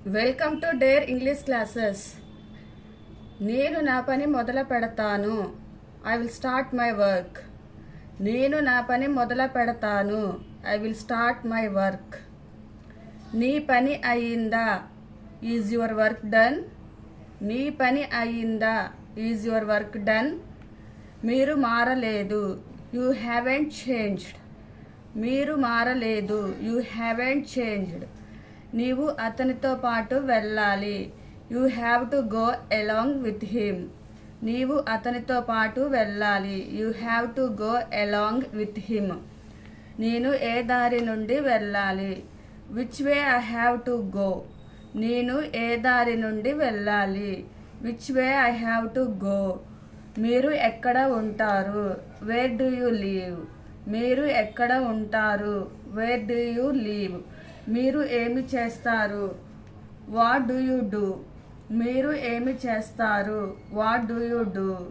Welcome to dare English classes. నేను నా పని మొదలు పెడతాను. I will start my work. నేను నా పని మొదలు పెడతాను. I will start my work. నీ పని అయ్యిందా? Is your work done? నీ పని అయ్యిందా? Is your work done? మీరు మారలేదు. You haven't changed. మీరు మారలేదు. You haven't changed. నీవు అతనితో పాటు వెళ్ళాలి. You have to go along with him. నీవు అతనితో పాటు వెళ్ళాలి. You have to go along with him. నేను ఏ దారి నుండి వెళ్ళాలి? Which way I have to go. నేను ఏ దారి నుండి వెళ్ళాలి? Which way I have to go. మీరు ఎక్కడ ఉంటారు? Where do you leave. మీరు ఎక్కడ ఉంటారు? Where do you leave. మీరు ఏమి చేస్తారు? What do you do. మీరు ఏమి చేస్తారు? What do you do.